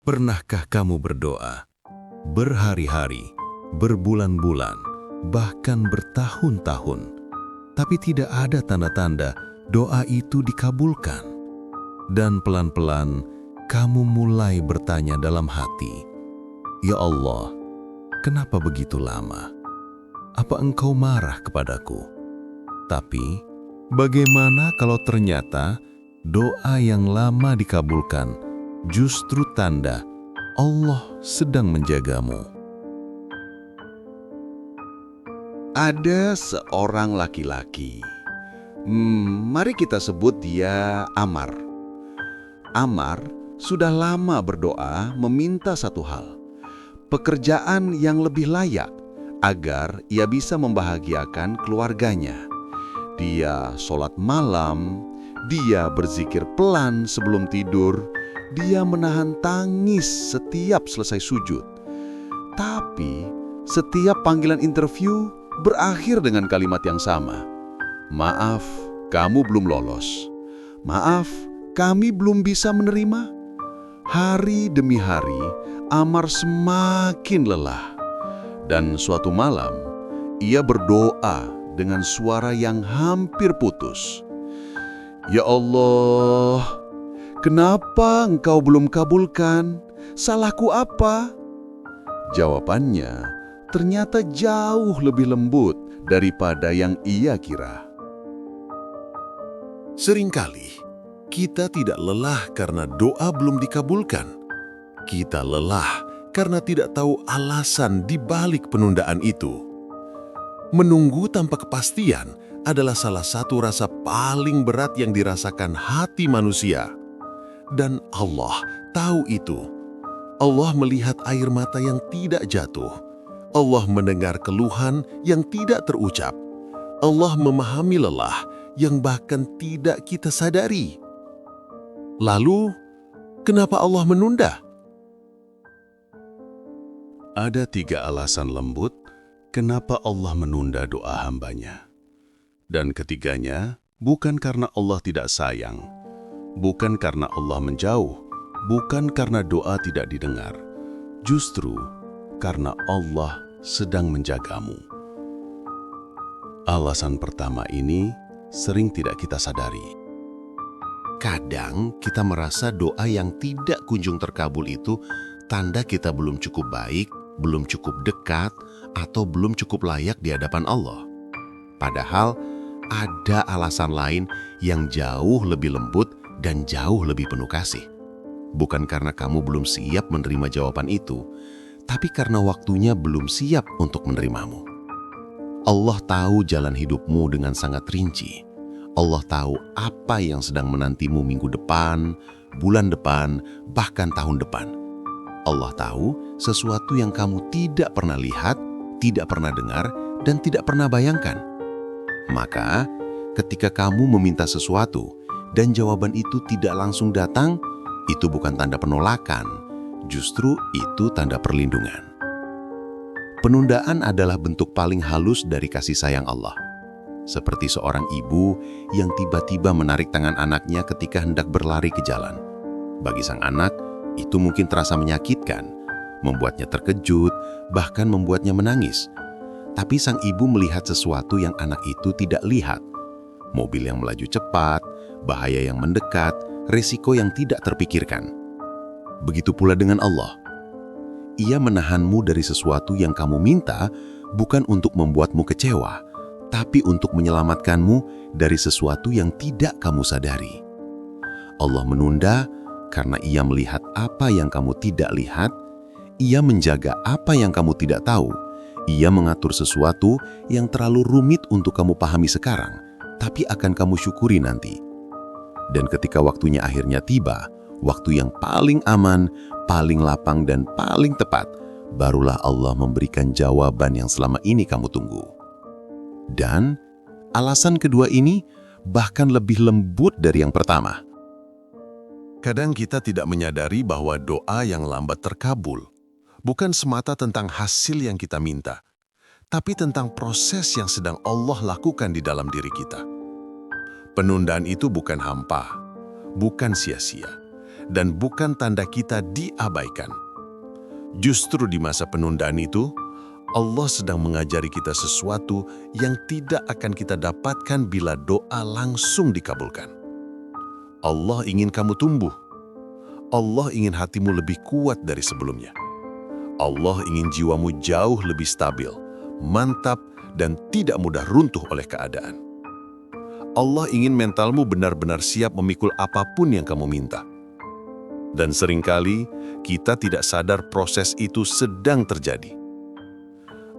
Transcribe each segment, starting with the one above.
Pernahkah kamu berdoa berhari-hari, berbulan-bulan, bahkan bertahun-tahun, tapi tidak ada tanda-tanda doa itu dikabulkan? Dan pelan-pelan kamu mulai bertanya dalam hati, "Ya Allah, kenapa begitu lama? Apa Engkau marah kepadaku?" Tapi, bagaimana kalau ternyata doa yang lama dikabulkan justru tanda Allah sedang menjagamu? Ada seorang laki-laki. Mari kita sebut dia Amar. Amar sudah lama berdoa meminta satu hal, pekerjaan yang lebih layak agar ia bisa membahagiakan keluarganya. Dia sholat malam, dia berzikir pelan sebelum tidur, dia menahan tangis setiap selesai sujud. Tapi setiap panggilan interview berakhir dengan kalimat yang sama. "Maaf, kamu belum lolos. Maaf, kami belum bisa menerima." Hari demi hari, Amar semakin lelah. Dan suatu malam, ia berdoa dengan suara yang hampir putus. "Ya Allah, kenapa Engkau belum kabulkan? Salahku apa?" Jawabannya ternyata jauh lebih lembut daripada yang ia kira. Seringkali kita tidak lelah karena doa belum dikabulkan. Kita lelah karena tidak tahu alasan di balik penundaan itu. Menunggu tanpa kepastian adalah salah satu rasa paling berat yang dirasakan hati manusia. Dan Allah tahu itu. Allah melihat air mata yang tidak jatuh. Allah mendengar keluhan yang tidak terucap. Allah memahami lelah yang bahkan tidak kita sadari. Lalu, kenapa Allah menunda? Ada 3 alasan lembut kenapa Allah menunda doa hambanya. Dan ketiganya bukan karena Allah tidak sayang, bukan karena Allah menjauh, bukan karena doa tidak didengar, justru karena Allah sedang menjagamu. Alasan pertama ini sering tidak kita sadari. Kadang kita merasa doa yang tidak kunjung terkabul itu tanda kita belum cukup baik, belum cukup dekat, atau belum cukup layak di hadapan Allah. Padahal ada alasan lain yang jauh lebih lembut dan jauh lebih penuh kasih. Bukan karena kamu belum siap menerima jawaban itu, tapi karena waktunya belum siap untuk menerimamu. Allah tahu jalan hidupmu dengan sangat rinci. Allah tahu apa yang sedang menantimu minggu depan, bulan depan, bahkan tahun depan. Allah tahu sesuatu yang kamu tidak pernah lihat, tidak pernah dengar, dan tidak pernah bayangkan. Maka, ketika kamu meminta sesuatu dan jawaban itu tidak langsung datang, itu bukan tanda penolakan, justru itu tanda perlindungan. Penundaan adalah bentuk paling halus dari kasih sayang Allah. Seperti seorang ibu yang tiba-tiba menarik tangan anaknya ketika hendak berlari ke jalan. Bagi sang anak, itu mungkin terasa menyakitkan, membuatnya terkejut, bahkan membuatnya menangis. Tapi sang ibu melihat sesuatu yang anak itu tidak lihat. Mobil yang melaju cepat, bahaya yang mendekat, resiko yang tidak terpikirkan. Begitu pula dengan Allah. Ia menahanmu dari sesuatu yang kamu minta bukan untuk membuatmu kecewa, tapi untuk menyelamatkanmu dari sesuatu yang tidak kamu sadari. Allah menunda karena Ia melihat apa yang kamu tidak lihat, Ia menjaga apa yang kamu tidak tahu, Ia mengatur sesuatu yang terlalu rumit untuk kamu pahami sekarang, tapi akan kamu syukuri nanti. Dan ketika waktunya akhirnya tiba, waktu yang paling aman, paling lapang, dan paling tepat, barulah Allah memberikan jawaban yang selama ini kamu tunggu. Dan alasan kedua ini bahkan lebih lembut dari yang pertama. Kadang kita tidak menyadari bahwa doa yang lambat terkabul bukan semata tentang hasil yang kita minta, tapi tentang proses yang sedang Allah lakukan di dalam diri kita. Penundaan itu bukan hampa, bukan sia-sia. dan bukan tanda kita diabaikan. Justru di masa penundaan itu, Allah sedang mengajari kita sesuatu yang tidak akan kita dapatkan bila doa langsung dikabulkan. Allah ingin kamu tumbuh. Allah ingin hatimu lebih kuat dari sebelumnya. Allah ingin jiwamu jauh lebih stabil, mantap, dan tidak mudah runtuh oleh keadaan. Allah ingin mentalmu benar-benar siap memikul apapun yang kamu minta. Dan seringkali kita tidak sadar proses itu sedang terjadi.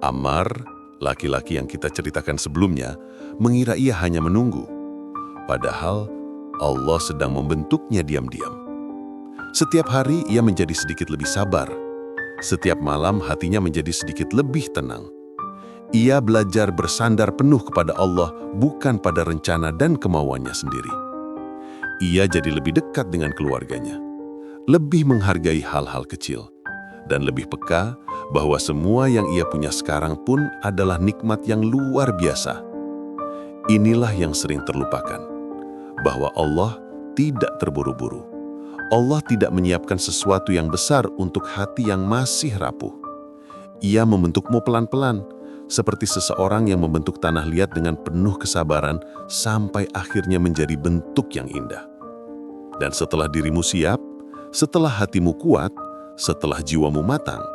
Ammar, laki-laki yang kita ceritakan sebelumnya, mengira ia hanya menunggu. Padahal Allah sedang membentuknya diam-diam. Setiap hari ia menjadi sedikit lebih sabar. Setiap malam hatinya menjadi sedikit lebih tenang. Ia belajar bersandar penuh kepada Allah, bukan pada rencana dan kemauannya sendiri. Ia jadi lebih dekat dengan keluarganya, lebih menghargai hal-hal kecil, dan lebih peka bahwa semua yang ia punya sekarang pun adalah nikmat yang luar biasa. Inilah yang sering terlupakan, bahwa Allah tidak terburu-buru. Allah tidak menyiapkan sesuatu yang besar untuk hati yang masih rapuh. Ia membentukmu pelan-pelan, seperti seseorang yang membentuk tanah liat dengan penuh kesabaran sampai akhirnya menjadi bentuk yang indah. Dan setelah dirimu siap, setelah hatimu kuat, setelah jiwamu matang,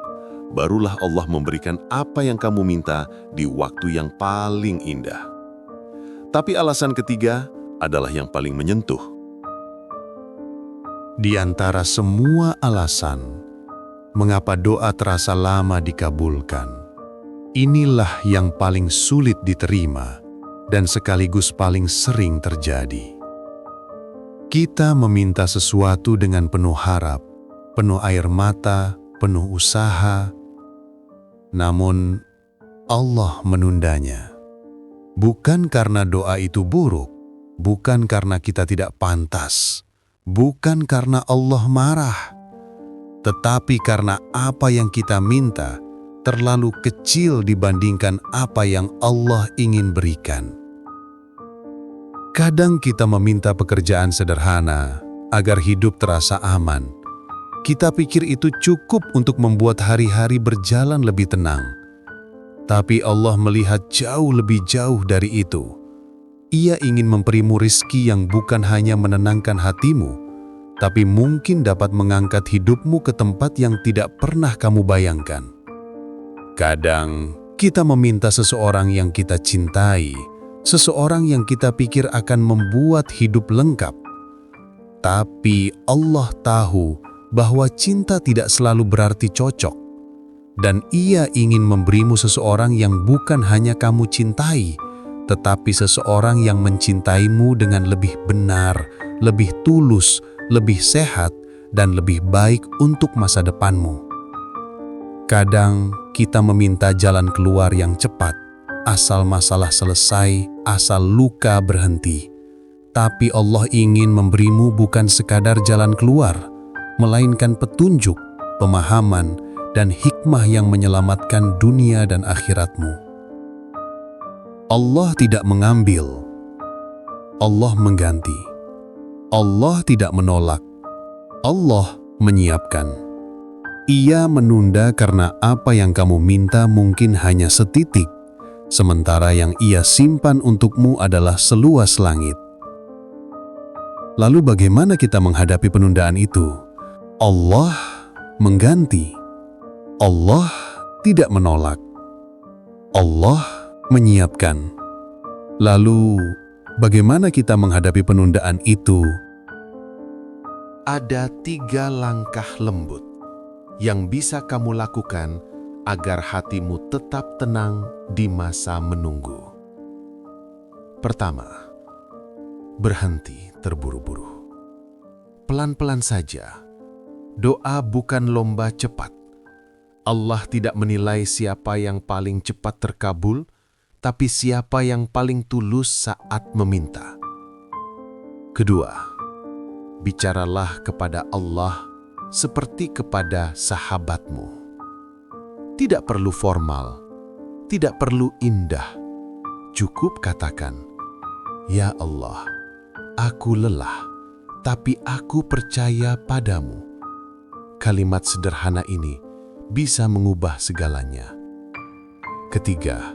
barulah Allah memberikan apa yang kamu minta di waktu yang paling indah. Tapi alasan ketiga adalah yang paling menyentuh. Di antara semua alasan mengapa doa terasa lama dikabulkan, inilah yang paling sulit diterima dan sekaligus paling sering terjadi. Kita meminta sesuatu dengan penuh harap, penuh air mata, penuh usaha, namun Allah menundanya. Bukan karena doa itu buruk, bukan karena kita tidak pantas, bukan karena Allah marah, tetapi karena apa yang kita minta terlalu kecil dibandingkan apa yang Allah ingin berikan. Kadang kita meminta pekerjaan sederhana agar hidup terasa aman. Kita pikir itu cukup untuk membuat hari-hari berjalan lebih tenang. Tapi Allah melihat jauh lebih jauh dari itu. Ia ingin memberimu rizki yang bukan hanya menenangkan hatimu, tapi mungkin dapat mengangkat hidupmu ke tempat yang tidak pernah kamu bayangkan. Kadang kita meminta seseorang yang kita cintai, seseorang yang kita pikir akan membuat hidup lengkap. Tapi Allah tahu bahwa cinta tidak selalu berarti cocok. Dan Ia ingin memberimu seseorang yang bukan hanya kamu cintai, tetapi seseorang yang mencintaimu dengan lebih benar, lebih tulus, lebih sehat, dan lebih baik untuk masa depanmu. Kadang kita meminta jalan keluar yang cepat, asal masalah selesai, asal luka berhenti. Tapi Allah ingin memberimu bukan sekadar jalan keluar, melainkan petunjuk, pemahaman, dan hikmah yang menyelamatkan dunia dan akhiratmu. Allah tidak mengambil, Allah mengganti. Allah tidak menolak, Allah menyiapkan. Ia menunda karena apa yang kamu minta mungkin hanya setitik, sementara yang Ia simpan untukmu adalah seluas langit. Lalu bagaimana kita menghadapi penundaan itu? Allah mengganti. Allah tidak menolak. Allah menyiapkan. Lalu, bagaimana kita menghadapi penundaan itu? Ada 3 langkah lembut yang bisa kamu lakukan agar hatimu tetap tenang di masa menunggu. Pertama, berhenti terburu-buru. Pelan-pelan saja. Doa bukan lomba cepat. Allah tidak menilai siapa yang paling cepat terkabul, tapi siapa yang paling tulus saat meminta. Kedua, bicaralah kepada Allah seperti kepada sahabatmu. Tidak perlu formal, tidak perlu indah. Cukup katakan, "Ya Allah, aku lelah, tapi aku percaya padamu. Kalimat sederhana ini bisa mengubah segalanya. Ketiga,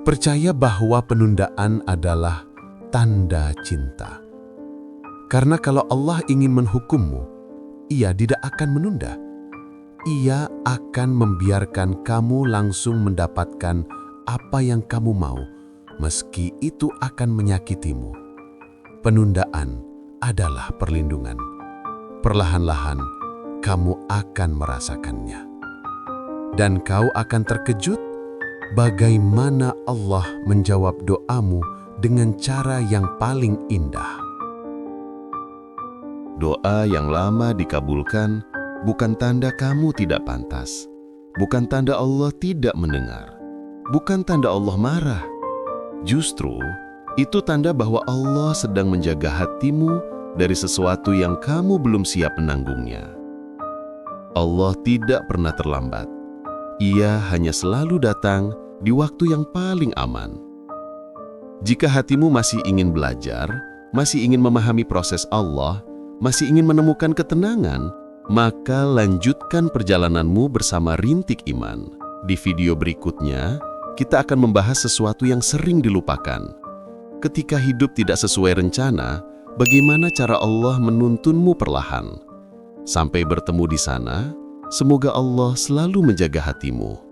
percaya bahwa penundaan adalah tanda cinta. Karena kalau Allah ingin menghukummu, Ia tidak akan menunda. Ia akan membiarkan kamu langsung mendapatkan apa yang kamu mau, meski itu akan menyakitimu. Penundaan adalah perlindungan. Perlahan-lahan, kamu akan merasakannya. Dan kau akan terkejut bagaimana Allah menjawab doamu dengan cara yang paling indah. Doa yang lama dikabulkan bukan tanda kamu tidak pantas, bukan tanda Allah tidak mendengar, bukan tanda Allah marah. Justru, itu tanda bahwa Allah sedang menjaga hatimu dari sesuatu yang kamu belum siap menanggungnya. Allah tidak pernah terlambat. Ia hanya selalu datang di waktu yang paling aman. Jika hatimu masih ingin belajar, masih ingin memahami proses Allah, masih ingin menemukan ketenangan, maka lanjutkan perjalananmu bersama Rintik Iman. Di video berikutnya, kita akan membahas sesuatu yang sering dilupakan. Ketika hidup tidak sesuai rencana, bagaimana cara Allah menuntunmu perlahan? Sampai bertemu di sana, semoga Allah selalu menjaga hatimu.